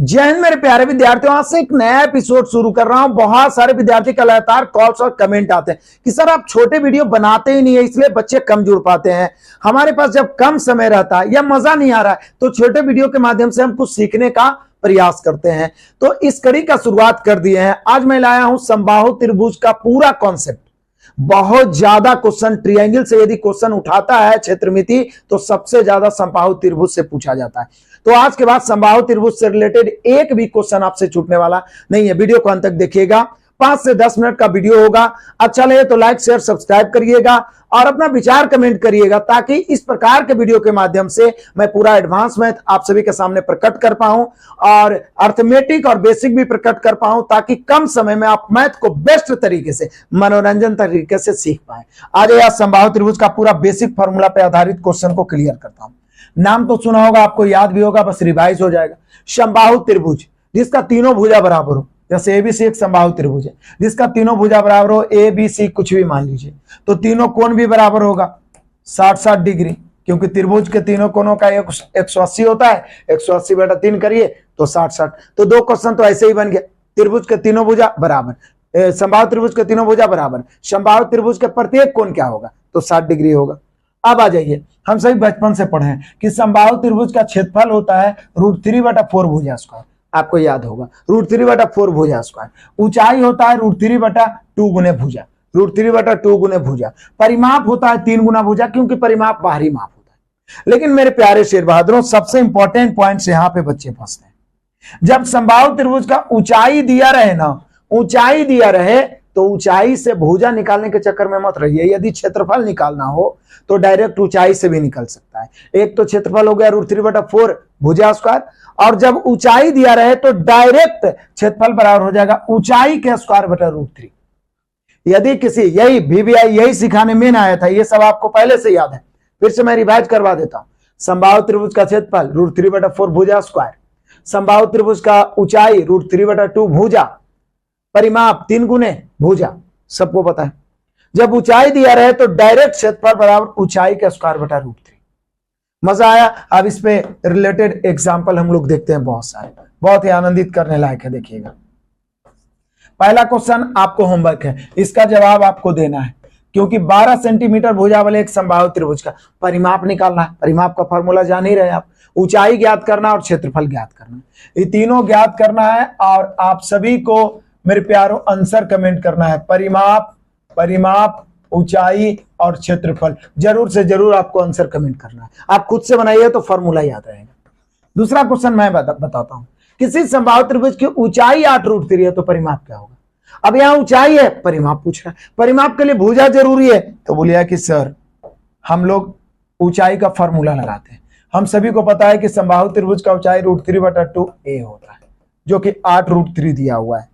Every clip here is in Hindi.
जय हिंद मेरे प्यारे विद्यार्थियों। आज से एक नया एपिसोड शुरू कर रहा हूं। बहुत सारे विद्यार्थी का लगातार कॉल्स और कमेंट आते हैं कि सर आप छोटे वीडियो बनाते ही नहीं है, इसलिए बच्चे कम जुड़ पाते हैं। हमारे पास जब कम समय रहता है या मजा नहीं आ रहा है तो छोटे वीडियो के माध्यम से हम कुछ सीखने का प्रयास करते हैं। तो इस कड़ी का शुरुआत कर दिए हैं। आज मैं लाया हूं समबाहु त्रिभुज का पूरा कॉन्सेप्ट। बहुत ज्यादा क्वेश्चन ट्रायंगल से यदि क्वेश्चन उठाता है क्षेत्रमिति तो सबसे ज्यादा समबाहु त्रिभुज से पूछा जाता है। तो आज के बाद समबाहु त्रिभुज से रिलेटेड एक भी क्वेश्चन आपसे छूटने वाला नहीं है। वीडियो को अंत तक देखिएगा। 5 से 10 मिनट का वीडियो होगा। अच्छा लगे तो लाइक शेयर सब्सक्राइब करिएगा और अपना विचार कमेंट करिएगा ताकि इस प्रकार के वीडियो के माध्यम से मैं पूरा एडवांस मैथ आप सभी के सामने प्रकट कर पाऊं और अर्थमेटिक और बेसिक भी प्रकट कर पाऊं ताकि कम समय में आप मैथ को बेस्ट तरीके से मनोरंजन तरीके से सीख पाए। आज यह समबाहु त्रिभुज का पूरा बेसिक फॉर्मूला पे आधारित क्वेश्चन को क्लियर करता हूं। नाम तो सुना होगा, आपको याद भी होगा, बस रिवाइज हो जाएगा। समबाहु त्रिभुज जिसका तीनों भुजा बराबर हो, जैसे एबीसी एक समबाहु त्रिभुज है जिसका तीनों भुजा बराबर हो, ए बी सी कुछ भी मान लीजिए, तो तीनों कोण भी बराबर होगा 60-60 डिग्री, क्योंकि त्रिभुज के तीनों कोणों का 180 होता है। 180 बटा 3 करिए तो 60-60। तो दो क्वेश्चन तो ऐसे ही बन गया। त्रिभुज के तीनों भुजा बराबर, समबाहु त्रिभुज के तीनों भुजा बराबर, समबाहु त्रिभुज के प्रत्येक कोण क्या होगा तो 60 डिग्री होगा। अब आ जाइए, हम सभी बचपन से पढ़े हैं कि समबाहु त्रिभुज का क्षेत्रफल होता है √3/4 भुजा स्क्वायर। आपको याद होगा √3/4 भुजा स्क्वायर। ऊंचाई होता है √3/2 गुने भुजा, √3/2 गुने भुजा। परिमाप होता है 3 गुना भुजा, क्योंकि परिमाप बाहरी माप होता है। लेकिन मेरे प्यारे शेर बहादुरों, सबसे इंपॉर्टेंट पॉइंट यहाँ पे बच्चे फंसते हैं। जब समबाहु त्रिभुज का ऊंचाई दिया रहे ना, ऊंचाई दिया रहे तो ऊंचाई से भुजा निकालने के चक्कर में मत रहिए। यदि क्षेत्रफल निकालना हो तो डायरेक्ट ऊंचाई से भी निकल सकता है। एक तो क्षेत्रफल हो गया √3/4 भुजा स्क्वायर, और जब ऊंचाई दिया रहे तो डायरेक्ट क्षेत्रफल बराबर हो जाएगा ऊंचाई के स्क्वायर बटा √3। यदि किसी, यही VVI यही सिखाने में आया था, ये सब आपको पहले से याद है, फिर से मैं रिवाइज करवा देता हूं। समबाहु त्रिभुज का क्षेत्रफल √3/4 भुजा स्क्वायर, समबाहु त्रिभुज का ऊंचाई √3/2 भुजा, परिमाप 3 गुने भुजा, सबको पता है। जब ऊंचाई दिया रहे तो डायरेक्ट क्षेत्रफल बराबर ऊंचाई का स्क्वायर बटा √3। मजा आया। अब इस पे रिलेटेड एग्जांपल हम लोग देखते हैं, बहुत सारे, बहुत ही आनंदित करने लायक है। देखिएगा, पहला क्वेश्चन आपको होमवर्क है, इसका जवाब आपको देना है, क्योंकि 12 सेंटीमीटर भुजा वाले एक समबाहु त्रिभुज का परिमाप निकालना है। परिमाप का फॉर्मूला जान ही रहे आप, ऊंचाई ज्ञात करना और क्षेत्रफल ज्ञात करना, ये तीनों ज्ञात करना है। और आप सभी को मेरे प्यारों आंसर कमेंट करना है। परिमाप, ऊंचाई और क्षेत्रफल, जरूर से जरूर आपको आंसर कमेंट करना है। आप खुद से बनाइए तो फॉर्मूला याद रहेगा। दूसरा क्वेश्चन मैं बताता हूं। किसी समबाहु त्रिभुज की ऊंचाई 8√3 है तो परिमाप क्या होगा। अब यहां ऊंचाई है, परिमाप पूछ रहा है। परिमाप के लिए भुजा जरूरी है, तो बोलिए कि सर हम लोग ऊंचाई का फॉर्मूला लगाते हैं। हम सभी को पता है कि समबाहु त्रिभुज का ऊंचाई √3/2 a होता है, जो कि 8√3 दिया हुआ है।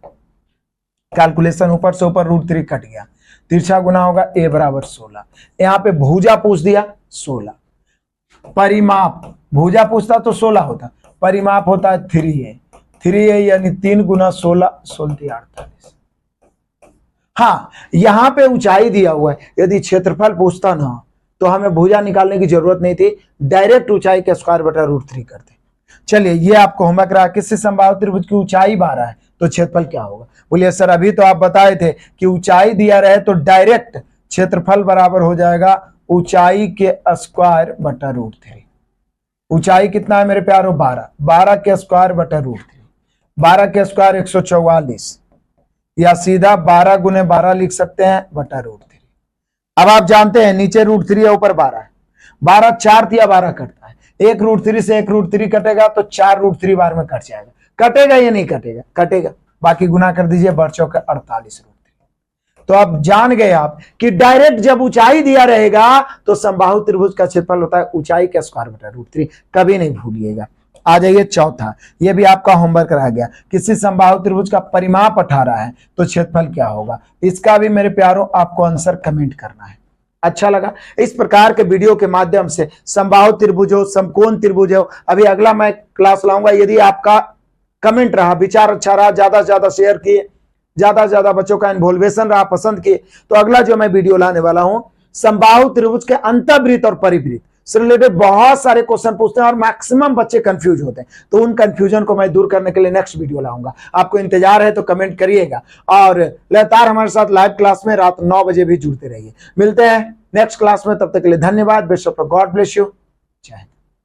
कैलकुलेशन ऊपर से ऊपर √3 कट गया, तिरछा गुना होगा a बराबर 16। यहां पे भुजा पूछ दिया 16, परिमाप भुजा पूछता तो 16 होता, परिमाप होता है 3a यानी 3 गुना 16, 48। हाँ, यहां पे ऊंचाई दिया हुआ है। यदि क्षेत्रफल पूछता ना तो हमें भुजा निकालने की जरूरत नहीं थी, डायरेक्ट ऊंचाई के स्क्वायर बटा √3 करते। चलिए, ये आपको होमवर्क रहा। किसी समबाहु त्रिभुज की ऊंचाई 12 है तो क्षेत्रफल क्या होगा। बोलिए सर अभी तो आप बताए थे कि ऊंचाई दिया रहे तो डायरेक्ट क्षेत्रफल बराबर हो जाएगा ऊंचाई के स्क्वायर बटा √3। ऊंचाई कितना है मेरे प्यारों, 12 के स्क्वायर बटा √3। 12 के स्क्वायर 144, या सीधा 12 गुने 12 लिख सकते हैं बटा √3। अब आप जानते हैं नीचे √3 है, ऊपर 12 है। 12 4 तिया 12 कटता है, एक √3 से एक √3 कटेगा तो 4 √3 बार में कट जाएगा। कटेगा या नहीं कटेगा, कटेगा। बाकी गुना कर दीजिए, बर्चों का 48 √3। तो अब जान गए आप कि डायरेक्ट जब ऊंचाई दिया रहेगा तो समबाहु त्रिभुज का क्षेत्रफल होता है ऊंचाई का स्क्वायर बटा √3। कभी नहीं भूलिएगा। आ जाइए चौथा, ये भी आपका होमवर्क रह गया। किसी समबाहु त्रिभुज का परिमाप 18 है तो क्षेत्रफल क्या होगा। इसका भी मेरे प्यारों आपको आंसर कमेंट करना है। अच्छा लगा इस प्रकार के वीडियो के माध्यम से समबाहु त्रिभुज हो, समकोण त्रिभुज हो, अभी अगला मैं क्लास लाऊंगा। यदि आपका कमेंट रहा, विचार अच्छा रहा, ज्यादा से ज्यादा शेयर किए, ज्यादा से ज्यादा बच्चों का इन्वॉल्वेशन रहा, पसंद किए, तो अगला जो मैं वीडियो लाने वाला हूं समबाहु त्रिभुज के अंतःवृत्त और परिवृत्त, से रिलेटेड बहुत सारे क्वेश्चन पूछते हैं और मैक्सिमम बच्चे कंफ्यूज होते हैं। तो उन कंफ्यूजन को मैं दूर करने के लिए नेक्स्ट वीडियो लाऊंगा। आपको इंतजार है तो कमेंट करिएगा और लगातार हमारे साथ लाइव क्लास में रात 9 बजे भी जुड़ते रहिए। मिलते हैं नेक्स्ट क्लास में, तब तक के लिए धन्यवाद। Best of luck, God bless you, जय हिंद।